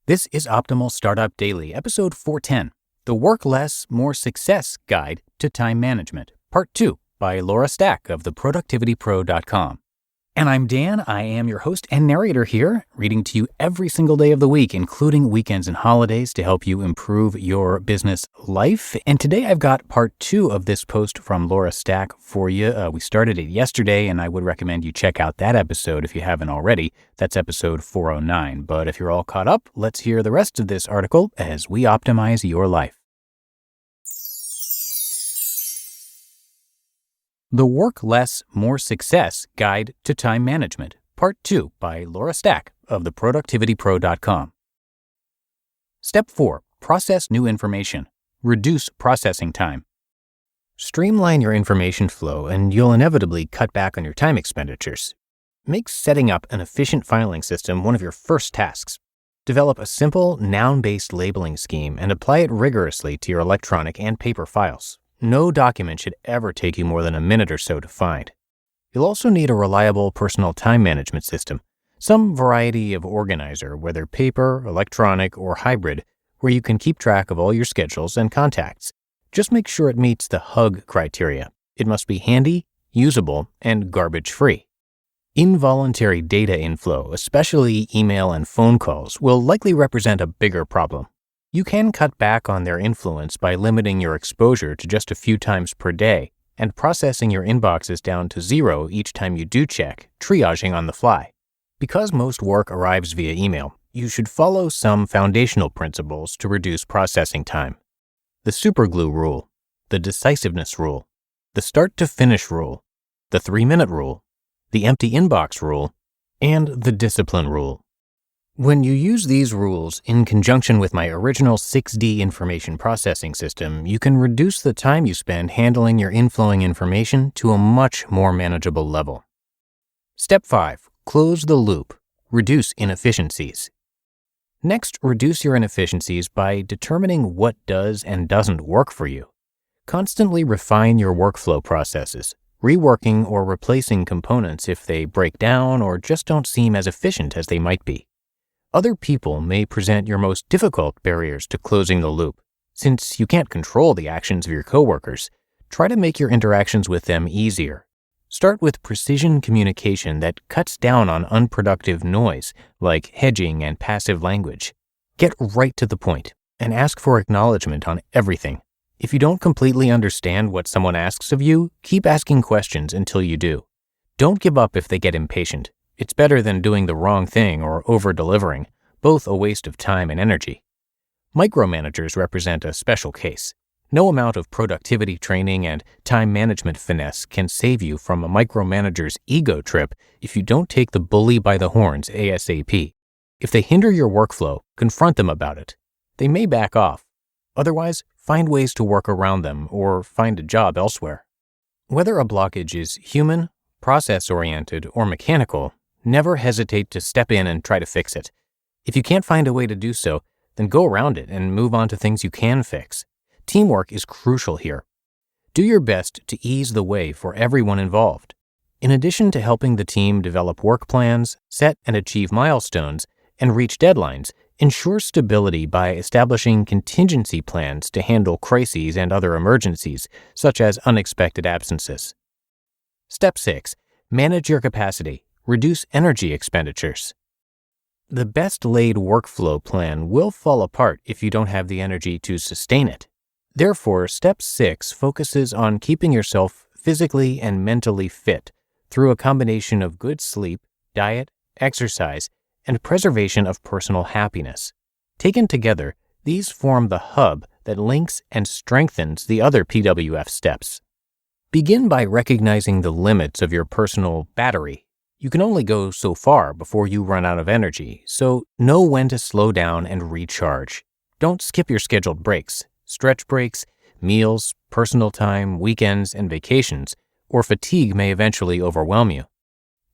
This is Optimal Startup Daily, episode 410, The Work Less, More Success Guide to Time Management, Part 2 by Laura Stack of theproductivitypro.com. And I'm Dan. I am your host and narrator here, reading to you every single day of the week, including weekends and holidays, to help you improve your business life. And today I've got part 2 of this post from Laura Stack for you. We started it yesterday, and I would recommend you check out that episode if you haven't already. That's episode 409. But if you're all caught up, let's hear the rest of this article as we optimize your life. The Work Less, More Success Guide to Time Management, Part 2 by Laura Stack of theproductivitypro.com. Step 4. Process new information. Reduce processing time. Streamline your information flow and you'll inevitably cut back on your time expenditures. Make setting up an efficient filing system one of your first tasks. Develop a simple, noun-based labeling scheme and apply it rigorously to your electronic and paper files. No document should ever take you more than a minute or so to find. You'll also need a reliable personal time management system, some variety of organizer, whether paper, electronic, or hybrid, where you can keep track of all your schedules and contacts. Just make sure it meets the HUG criteria. It must be handy, usable, and garbage-free. Involuntary data inflow, especially email and phone calls, will likely represent a bigger problem. You can cut back on their influence by limiting your exposure to just a few times per day and processing your inboxes down to 0 each time you do check, triaging on the fly. Because most work arrives via email, you should follow some foundational principles to reduce processing time. The superglue rule, the decisiveness rule, the start-to-finish rule, the 3-minute rule, the empty inbox rule, and the discipline rule. When you use these rules in conjunction with my original 6D information processing system, you can reduce the time you spend handling your inflowing information to a much more manageable level. Step 5. Close the loop. Reduce inefficiencies. Next, reduce your inefficiencies by determining what does and doesn't work for you. Constantly refine your workflow processes, reworking or replacing components if they break down or just don't seem as efficient as they might be. Other people may present your most difficult barriers to closing the loop. Since you can't control the actions of your coworkers, try to make your interactions with them easier. Start with precision communication that cuts down on unproductive noise, like hedging and passive language. Get right to the point and ask for acknowledgement on everything. If you don't completely understand what someone asks of you, keep asking questions until you do. Don't give up if they get impatient. It's better than doing the wrong thing or over-delivering, both a waste of time and energy. Micromanagers represent a special case. No amount of productivity training and time management finesse can save you from a micromanager's ego trip if you don't take the bully by the horns ASAP. If they hinder your workflow, confront them about it. They may back off. Otherwise, find ways to work around them or find a job elsewhere. Whether a blockage is human, process-oriented, or mechanical, never hesitate to step in and try to fix it. If you can't find a way to do so, then go around it and move on to things you can fix. Teamwork is crucial here. Do your best to ease the way for everyone involved. In addition to helping the team develop work plans, set and achieve milestones, and reach deadlines, ensure stability by establishing contingency plans to handle crises and other emergencies, such as unexpected absences. Step 6. Manage your capacity. Reduce energy expenditures. The best-laid workflow plan will fall apart if you don't have the energy to sustain it. Therefore, Step 6 focuses on keeping yourself physically and mentally fit through a combination of good sleep, diet, exercise, and preservation of personal happiness. Taken together, these form the hub that links and strengthens the other PWF steps. Begin by recognizing the limits of your personal battery. You can only go so far before you run out of energy, so know when to slow down and recharge. Don't skip your scheduled breaks, stretch breaks, meals, personal time, weekends, and vacations, or fatigue may eventually overwhelm you.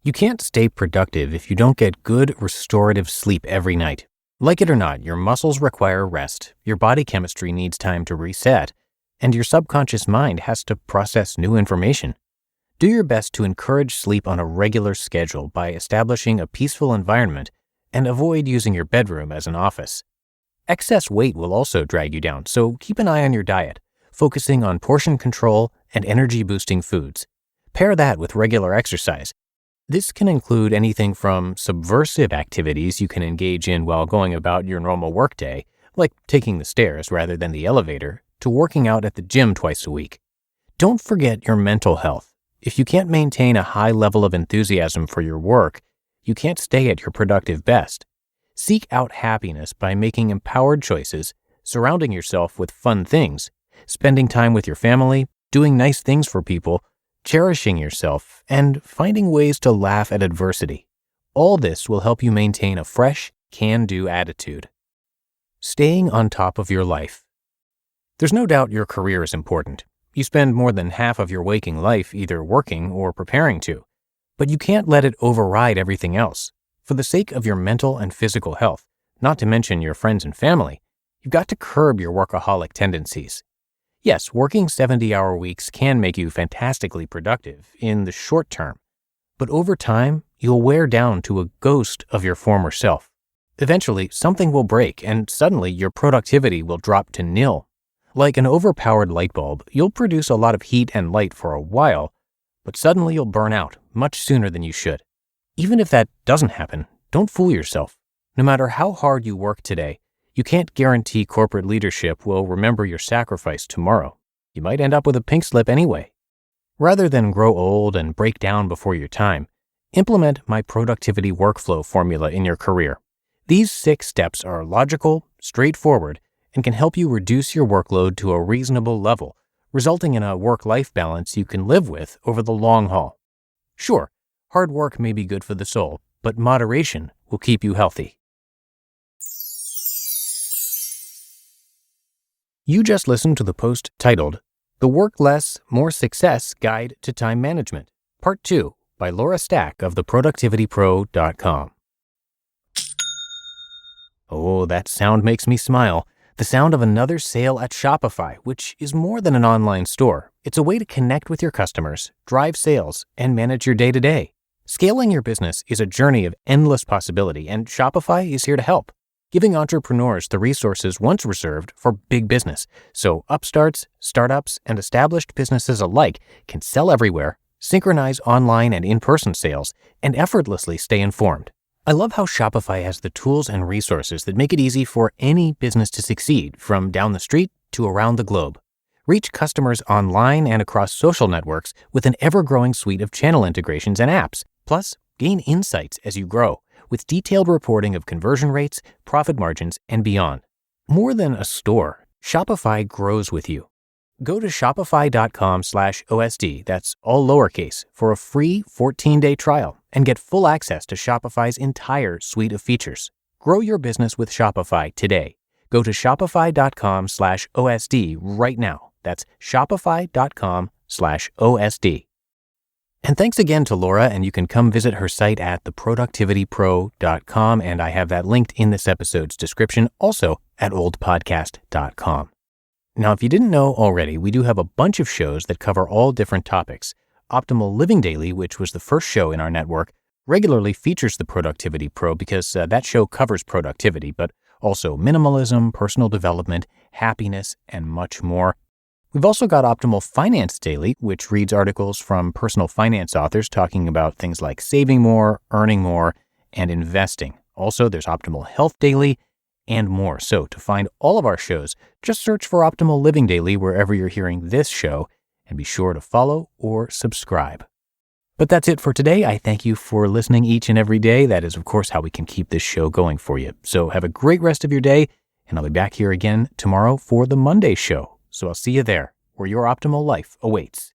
You can't stay productive if you don't get good, restorative sleep every night. Like it or not, your muscles require rest, your body chemistry needs time to reset, and your subconscious mind has to process new information. Do your best to encourage sleep on a regular schedule by establishing a peaceful environment and avoid using your bedroom as an office. Excess weight will also drag you down, so keep an eye on your diet, focusing on portion control and energy-boosting foods. Pair that with regular exercise. This can include anything from subversive activities you can engage in while going about your normal workday, like taking the stairs rather than the elevator, to working out at the gym twice a week. Don't forget your mental health. If you can't maintain a high level of enthusiasm for your work, you can't stay at your productive best. Seek out happiness by making empowered choices, surrounding yourself with fun things, spending time with your family, doing nice things for people, cherishing yourself, and finding ways to laugh at adversity. All this will help you maintain a fresh, can-do attitude. Staying on top of your life. There's no doubt your career is important. You spend more than half of your waking life either working or preparing to, but you can't let it override everything else. For the sake of your mental and physical health, not to mention your friends and family, you've got to curb your workaholic tendencies. Yes, working 70-hour weeks can make you fantastically productive in the short term, but over time, you'll wear down to a ghost of your former self. Eventually, something will break, and suddenly your productivity will drop to nil. Like an overpowered light bulb, you'll produce a lot of heat and light for a while, but suddenly you'll burn out much sooner than you should. Even if that doesn't happen, don't fool yourself. No matter how hard you work today, you can't guarantee corporate leadership will remember your sacrifice tomorrow. You might end up with a pink slip anyway. Rather than grow old and break down before your time, implement my productivity workflow formula in your career. These 6 steps are logical, straightforward, and can help you reduce your workload to a reasonable level, resulting in a work-life balance you can live with over the long haul. Sure, hard work may be good for the soul, but moderation will keep you healthy. You just listened to the post titled, The Work Less, More Success Guide to Time Management, Part 2 by Laura Stack of theproductivitypro.com. Oh, that sound makes me smile. The sound of another sale at Shopify, which is more than an online store. It's a way to connect with your customers, drive sales, and manage your day-to-day. Scaling your business is a journey of endless possibility, and Shopify is here to help, giving entrepreneurs the resources once reserved for big business, so upstarts, startups, and established businesses alike can sell everywhere, synchronize online and in-person sales, and effortlessly stay informed. I love how Shopify has the tools and resources that make it easy for any business to succeed, from down the street to around the globe. Reach customers online and across social networks with an ever-growing suite of channel integrations and apps. Plus, gain insights as you grow, with detailed reporting of conversion rates, profit margins, and beyond. More than a store, Shopify grows with you. Go to shopify.com/OSD, that's all lowercase, for a free 14-day trial and get full access to Shopify's entire suite of features. Grow your business with Shopify today. Go to shopify.com/OSD right now. That's shopify.com/OSD. And thanks again to Laura, and you can come visit her site at theproductivitypro.com, and I have that linked in this episode's description, also at oldpodcast.com. Now, if you didn't know already, we do have a bunch of shows that cover all different topics. Optimal Living Daily, which was the first show in our network, regularly features the Productivity Pro because that show covers productivity, but also minimalism, personal development, happiness, and much more. We've also got Optimal Finance Daily, which reads articles from personal finance authors talking about things like saving more, earning more, and investing. Also, there's Optimal Health Daily and more. So to find all of our shows, just search for Optimal Living Daily wherever you're hearing this show, and be sure to follow or subscribe. But that's it for today. I thank you for listening each and every day. That is, of course, how we can keep this show going for you. So have a great rest of your day, and I'll be back here again tomorrow for the Monday show. So I'll see you there, where your optimal life awaits.